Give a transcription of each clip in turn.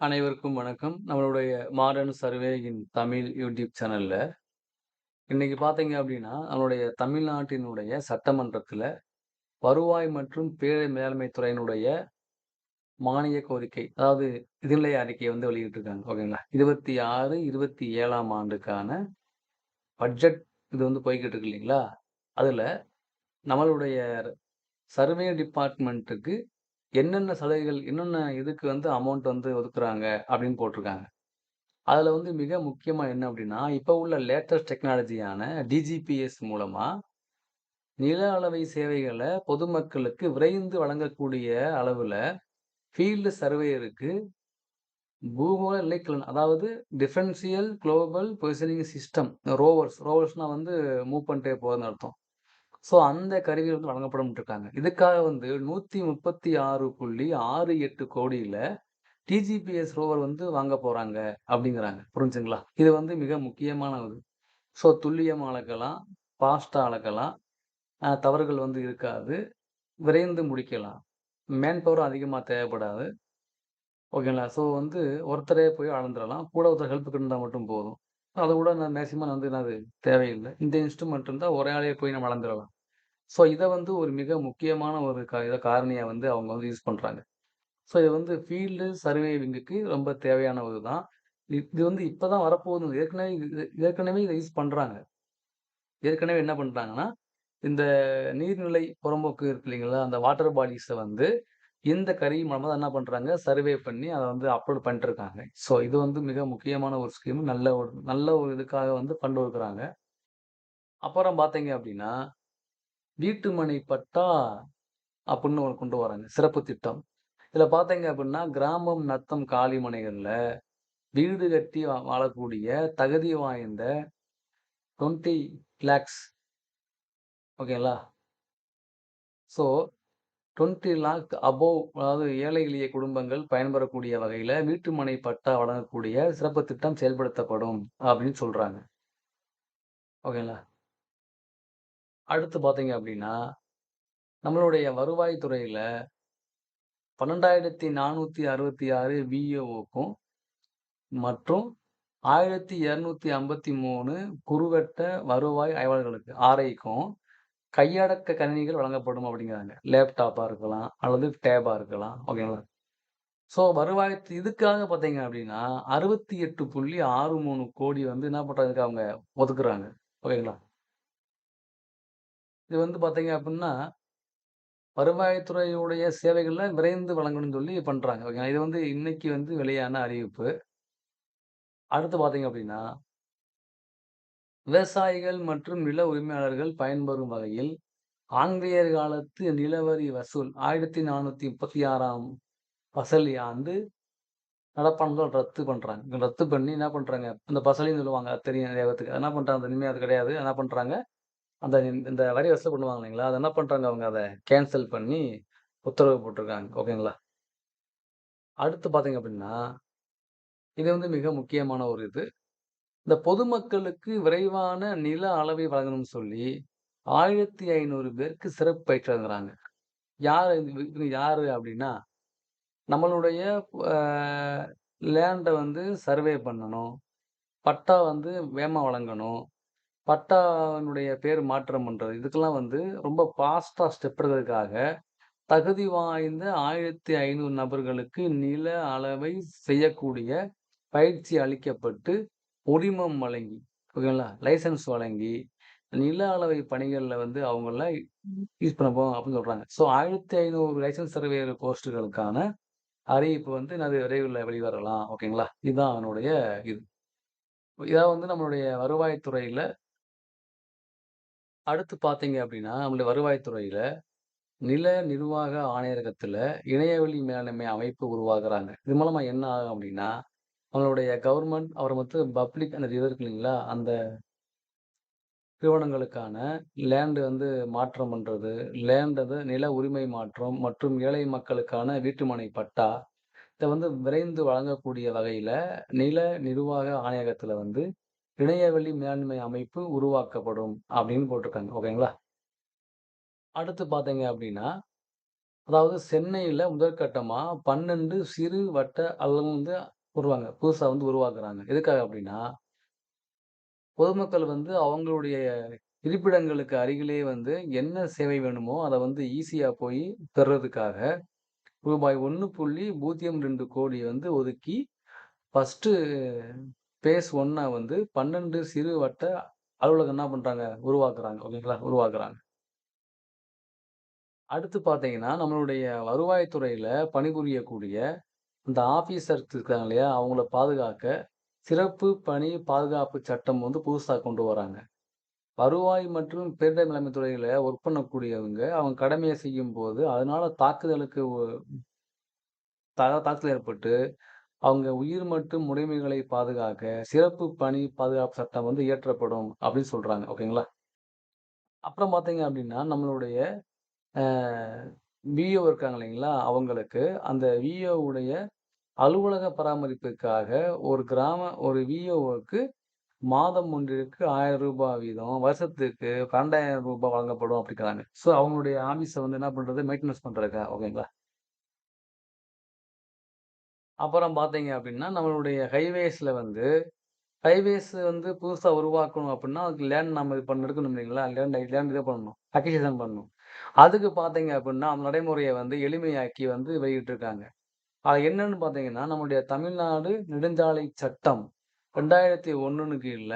அனைவருக்கும் வணக்கம். நம்மளுடைய மாடர்ன் சர்வே இன் தமிழ் யூடியூப் சேனல்ல, இன்னைக்கு பார்த்தீங்க அப்படின்னா, நம்மளுடைய தமிழ்நாட்டினுடைய சட்டமன்றத்தில வருவாய் மற்றும் பேரிடர் மேலாண்மை துறையினுடைய மானிய கோரிக்கை, அதாவது நிதிநிலை அறிக்கைய வந்து வெளியிட்டிருக்காங்க. ஓகேங்களா? 26, 27ஆம் ஆண்டுக்கான பட்ஜெட் இது வந்து போய்க்கிட்டு இருக்கு இல்லைங்களா? அதுல நம்மளுடைய சர்வே டிபார்ட்மென்ட்டுக்கு என்னென்ன சலுகைகள், என்னென்ன இதுக்கு வந்து அமௌண்ட் வந்து ஒதுக்குறாங்க அப்படின்னு போட்டிருக்காங்க. அதுல வந்து மிக முக்கியமா என்ன அப்டின்னா, இப்ப உள்ள லேட்டஸ்ட் டெக்னாலஜியான டிஜிபிஎஸ் மூலமா நில அளவை சேவைகள பொதுமக்களுக்கு விரைந்து வழங்கக்கூடிய அளவுல ஃபீல்டு சர்வேயருக்கு பூகோள நிலைக்கலன், அதாவது டிஃபரன்ஷியல் குளோபல் பொசிஷனிங் சிஸ்டம் ரோவர்ஸ்னா வந்து மூவ் பண்ணிட்டே போகுதுன்னு அர்த்தம். ஸோ அந்த கருவிகள் வந்து வழங்கப்படும்ன்ருக்காங்க. இதுக்காக வந்து 136.68 கோடியில டிஜிபிஎஸ் ரோவர் வந்து வாங்க போறாங்க அப்படிங்கிறாங்க. புரிஞ்சுங்களா? இது வந்து மிக முக்கியமானது. ஸோ துல்லியமா அளக்கலாம், ஃபாஸ்ட்டா அளக்கலாம், தவறுகள் வந்து இருக்காது, விரைந்து முடிக்கலாம். மேன் பவரும் அதிகமா தேவைப்படாது. ஓகேங்களா? ஸோ வந்து ஒருத்தரே போய் அளந்துறலாம். கூட ஒருத்தர் ஹெல்ப்புக்கு இருந்தா மட்டும் போதும். அதக்கூட நான் மேக்ஸிமம் வந்து என்னது தேவையில்ல. இந்த இன்ஸ்ட்ருமெண்ட் இருந்தா ஒரே ஆளே போய் நம்ம அளந்துறலாம். ஸோ இத வந்து ஒரு மிக முக்கியமான ஒரு காரணியா வந்து அவங்க வந்து யூஸ் பண்றாங்க. ஸோ இது வந்து ஃபீல்டு சர்வேவிங்குக்கு ரொம்ப தேவையானது தான். இது வந்து இப்ப தான் வரப்போகுது. ஏற்கனவே இத யூஸ் பண்றாங்க. ஏற்கனவே என்ன பண்றாங்கன்னா, இந்த நீர்நிலை புறம்போக்கு இருக்கு இல்லைங்களா? அந்த வாட்டர் பாடிஸ வந்து இந்த கருவி மூலமா தான் என்ன பண்றாங்க, சர்வே பண்ணி அத வந்து அப்லோட் பண்ணிட்டுருக்காங்க. ஸோ இது வந்து மிக முக்கியமான ஒரு ஸ்கீம். நல்ல ஒரு இதுக்காக வந்து கொண்டு வந்துருக்காங்க. அப்புறம் பார்த்தீங்க அப்டின்னா, வீட்டுமனை பட்டா அப்புட்ன்னு ஒண்ணு கொண்டு வராங்க. சிறப்பு திட்டம். இதுல பார்த்தீங்க அப்டின்னா, கிராமம், நத்தம், காலி மனைகள்ல வீடு கட்டி வாழக்கூடிய தகுதி வாய்ந்த 20 லேக்ஸ், ஓகேங்களா? ஸோ 20 லாக் அபோவ், அதாவது ஏழை எளிய குடும்பங்கள் பயன்பெறக்கூடிய வகையில வீட்டுமனை பட்டா வழங்கக்கூடிய சிறப்பு திட்டம் செயல்படுத்தப்படும் அப்படின்னு சொல்றாங்க. ஓகேங்களா? அடுத்து பார்த்தீங்க அப்படின்னா, நம்மளுடைய வருவாய் துறையில 12,466 விஏஓக்கும் மற்றும் 1,253 குறுவட்ட வருவாய் ஆய்வாளர்களுக்கு ஆர்ஐக்கும் கையடக்க கணினிகள் வழங்கப்படும் அப்படிங்கிறாங்க. லேப்டாப்பா இருக்கலாம் அல்லது டேபா இருக்கலாம். ஓகேங்களா? ஸோ இதுக்காக பார்த்தீங்க அப்படின்னா, 68.63 கோடி வந்து என்ன பண்றதுக்கு அவங்க ஒதுக்குறாங்க. ஓகேங்களா? இது வந்து பார்த்தீங்க அப்படின்னா, வருவாய்த்துறையுடைய சேவைகள விரைந்து வழங்கணும்னு சொல்லி பண்றாங்க. ஓகேங்களா? இது வந்து இன்னைக்கு வந்து வெளியான அறிவிப்பு. அடுத்து பார்த்தீங்க அப்படின்னா, விவசாயிகள் மற்றும் நில உரிமையாளர்கள் பயன்பெறும் வகையில் ஆங்கிலேயர் காலத்து நிலவரி வசூல் 1436ஆம் பசலி ஆண்டு நடப்பாண்டுகள் ரத்து பண்றாங்க. ரத்து பண்ணி என்ன பண்றாங்க, இந்த பசலின்னு சொல்லுவாங்க. அது தெரியும் நெறைய பேத்துக்கு. அது என்ன பண்றாங்க, இனிமே அது கிடையாது. என்ன பண்றாங்க, அந்த இந்த வரி வசூல் பண்ணுவாங்க இல்லைங்களா? அத என்ன பண்றாங்க அவங்க அத கேன்சல் பண்ணி உத்தரவு போட்டிருக்காங்க. ஓகேங்களா? அடுத்து பார்த்தீங்க அப்படின்னா, இது வந்து மிக முக்கியமான ஒரு இது. இந்த பொதுமக்களுக்கு விரைவான நில அளவை வழங்கணும்னு சொல்லி 1500 பேருக்கு சிறப்பு பயிற்சி வழங்குறாங்க. யாரு இவங்க யாரு அப்படின்னா, நம்மளுடைய அ லேண்ட வந்து சர்வே பண்ணணும். பட்டா வந்து வேகமா வழங்கணும். பட்டாவினுடைய பேர் மாற்றம் பண்றது. இதுக்கெல்லாம் வந்து ரொம்ப ஃபாஸ்ட்டா ஸ்டெப் எடுக்கிறதுக்காக, தகுதி வாய்ந்த 1500 நபர்களுக்கு நில அளவை செய்யக்கூடிய பயிற்சி அளிக்கப்பட்டு, உரிமம் வழங்கி, ஓகேங்களா? லைசென்ஸ் வழங்கி, நில அளவை பணிகள்ல வந்து அவங்கள யூஸ் பண்ண போறோம் அப்படின்னு சொல்றாங்க. ஸோ 1500 லைசென்ஸ் சர்வேயர் போஸ்ட்டுகளுக்கான அறிவிப்பு வந்து என்னது விரைவில வெளிவரலாம். ஓகேங்களா? இதுதான் அதனுடைய இது. இதான் வந்து நம்மளுடைய வருவாய் துறையில அடுத்து பார்த்தீங்க அப்படின்னா, நம்முடைய வருவாய் துறையில நில நிர்வாக ஆணையரகத்துல இணையவழி மேலாண்மை அமைப்பு உருவாகுறாங்க. இது மூலமா என்ன ஆகும் அப்படின்னா, நம்மளுடைய கவர்ன்மென்ட் அப்புறம் வந்து பப்ளிக் அந்த இது இருக்கு இல்லைங்களா? அந்த நிறுவனங்களுக்கான லேண்ட் வந்து மாற்றம் பண்றது, லேண்ட் அது நில உரிமை மாற்றம் மற்றும் ஏழை மக்களுக்கான வீட்டுமனை பட்டா, இத வந்து விரைந்து வழங்கக்கூடிய வகையில நில நிர்வாக ஆணையகத்துல வந்து இணையவழி மேலாண்மை அமைப்பு உருவாக்கப்படும் அப்படின்னு போட்டிருக்காங்க. ஓகேங்களா? அடுத்து பார்த்தீங்க அப்படின்னா, அதாவது சென்னையில முதற்கட்டமா 12 சிறு வட்ட அலுவலகம் வந்து புதுசா வந்து உருவாக்குறாங்க. எதுக்காக அப்டின்னா, பொதுமக்கள் வந்து அவங்களுடைய இருப்பிடங்களுக்கு அருகிலேயே வந்து என்ன சேவை வேணுமோ, அத வந்து ஈஸியா போய் பெறுறதுக்காக ரூபாய் 1.02 கோடி வந்து ஒதுக்கி, ஃபர்ஸ்ட்டு பேஸ் 1 வந்து 12 சிறு வட்ட அலுவலகம் என்ன பண்றாங்க? உருவாக்குறாங்க. ஓகேங்களா? உருவாக்குறாங்க. அடுத்து பார்த்தீங்கன்னா, நம்மளுடைய வருவாய் துறையில பணிபுரியக்கூடிய இந்த ஆபீசர்ஸ் இருக்காங்க இல்லையா? அவங்கள பாதுகாக்க சிறப்பு பணி பாதுகாப்பு சட்டம் வந்து புதுசா கொண்டு வராங்க. வருவாய் மற்றும் பேரிடர் மேலாண்மை துறையில ஒர்க் பண்ணக்கூடியவங்க, அவங்க கடமைய செய்யும்போது, அதனால தாக்குதலுக்கு தாக்குதல் ஏற்பட்டு, அவங்க உயிர் மற்றும் உடைமைகளை பாதுகாக்க, சிறப்பு பணி பாதுகாப்பு சட்டம் வந்து இயற்றப்படும் அப்படின்னு சொல்றாங்க. ஓகேங்களா? அப்புறம் பார்த்தீங்க அப்படின்னா, நம்மளுடைய அ விஏஓ இருக்காங்க இல்லைங்களா? அவங்களுக்கு அந்த விஏஓ உடைய அலுவலக பராமரிப்புக்காக ஒரு விஏஓவுக்கு மாதம் ஒன்றிற்கு ரூ. 1000 வீதம், வருஷத்துக்கு ரூ. 12,000 வழங்கப்படும் அப்படிங்கிறாங்க. ஸோ அவங்களுடைய ஆபீஸ வந்து என்ன பண்றது? மெயின்டனன்ஸ் பண்றதுக்கா. ஓகேங்களா? அப்புறம் பார்த்தீங்க அப்படின்னா, நம்மளுடைய ஹைவேஸ் வந்து புதுசா உருவாக்கணும் அப்படின்னா, அதுக்கு லேண்ட் நம்ம இது எடுக்கணும் இல்லைங்களா? லேண்ட் இது பண்ணணும். அக்விசிஷன் பண்ணணும். அதுக்கு பார்த்தீங்க அப்படின்னா, அந்த நடைமுறைய வந்து எளிமையாக்கி வந்து வெளியிட்டிருக்காங்க. அது என்னன்னு பார்த்தீங்கன்னா, நம்முடைய தமிழ்நாடு நெடுஞ்சாலை சட்டம் 2001 கீழ்ல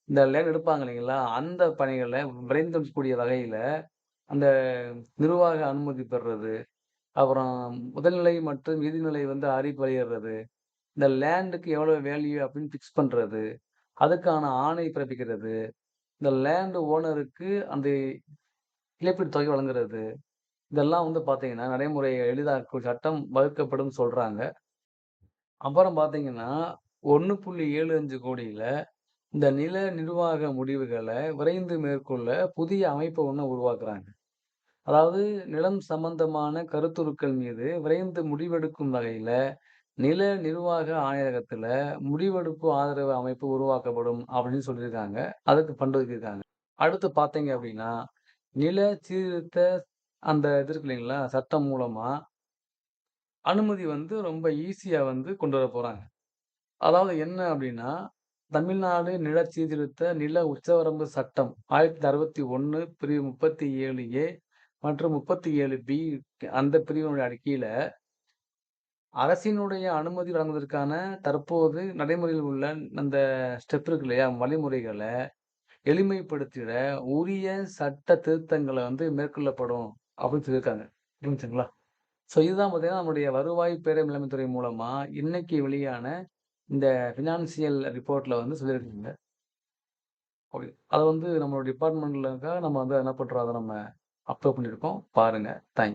இந்த லேண்ட் எடுப்பாங்க இல்லைங்களா? அந்த பணிகள விரைந்துக்கூடிய வகையில அந்த நிர்வாக அனுமதி பெறுறது, அப்புறம் முதல்நிலை மற்றும் இறுதிநிலை வந்து அறிவிப்பு வெளியிடுறது, இந்த லேண்டுக்கு எவ்வளோ வேல்யூ அப்படின்னு ஃபிக்ஸ் பண்றது, அதுக்கான ஆணை பிறப்பிக்கிறது, இந்த லேண்ட் ஓனருக்கு அந்த இழப்பீட்டு தொகை வழங்குறது, இதெல்லாம் வந்து பார்த்தீங்கன்னா, நடைமுறைய எளிதாக்கும் சட்டம் வகுக்கப்படும் சொல்றாங்க. அப்புறம் பார்த்தீங்கன்னா, 1.75 கோடியில இந்த நில நிர்வாக முடிவுகள விரைந்து மேற்கொள்ள புதிய அமைப்ப ஒண்ண உருவாக்குறாங்க. அதாவது நிலம் சம்பந்தமான கருத்துருக்கள் மீது விரைந்து முடிவெடுக்கும் வகையில, நில நிர்வாக ஆணையரகத்துல முடிவெடுப்பு ஆதரவு அமைப்பு உருவாக்கப்படும் அப்படின்னு சொல்லியிருக்காங்க. அதுக்கு ஃபண்ட் ஒதுக்கியிருக்காங்க. அடுத்து பார்த்தீங்க அப்படின்னா, நில சீர்திருத்த அந்த இது இருக்கு இல்லைங்களா? சட்டம் மூலமா அனுமதி வந்து ரொம்ப ஈஸியா வந்து கொண்டு வரப்போறாங்க. அதாவது என்ன அப்படின்னா, தமிழ்நாடு நில சீர்திருத்த நில உச்சவரம்பு சட்டம் 1061 பிரிவு 37 ஏ மற்றும் 37 பி அந்த பிரிவினுடைய கீழ அரசினுடைய அனுமதி வழங்குவதற்கான தற்போது நடைமுறையில் உள்ள அந்த ஸ்டெப் இருக்கு இல்லையா? வழிமுறைகள எளிமைப்படுத்திட உரிய சட்ட திருத்தங்கள வந்து மேற்கொள்ளப்படும் அப்படின்னு சொல்லியிருக்காங்க. புரிஞ்சுங்களா? ஸோ இதுதான் பார்த்தீங்கன்னா, நம்முடைய வருவாய் பேரிடர் மேலாண்மை துறை மூலமா இன்னைக்கு வெளியான இந்த ஃபினான்சியல் ரிப்போர்ட்ல வந்து சொல்லியிருக்காங்க. ஓகே. அத வந்து நம்மளோட டிபார்ட்மெண்ட்லக்காக நம்ம வந்து என்ன பண்றோம், அத நம்ம அப்லோட் பண்ணியிருக்கோம். பாருங்க. தேங்க்ஸ்.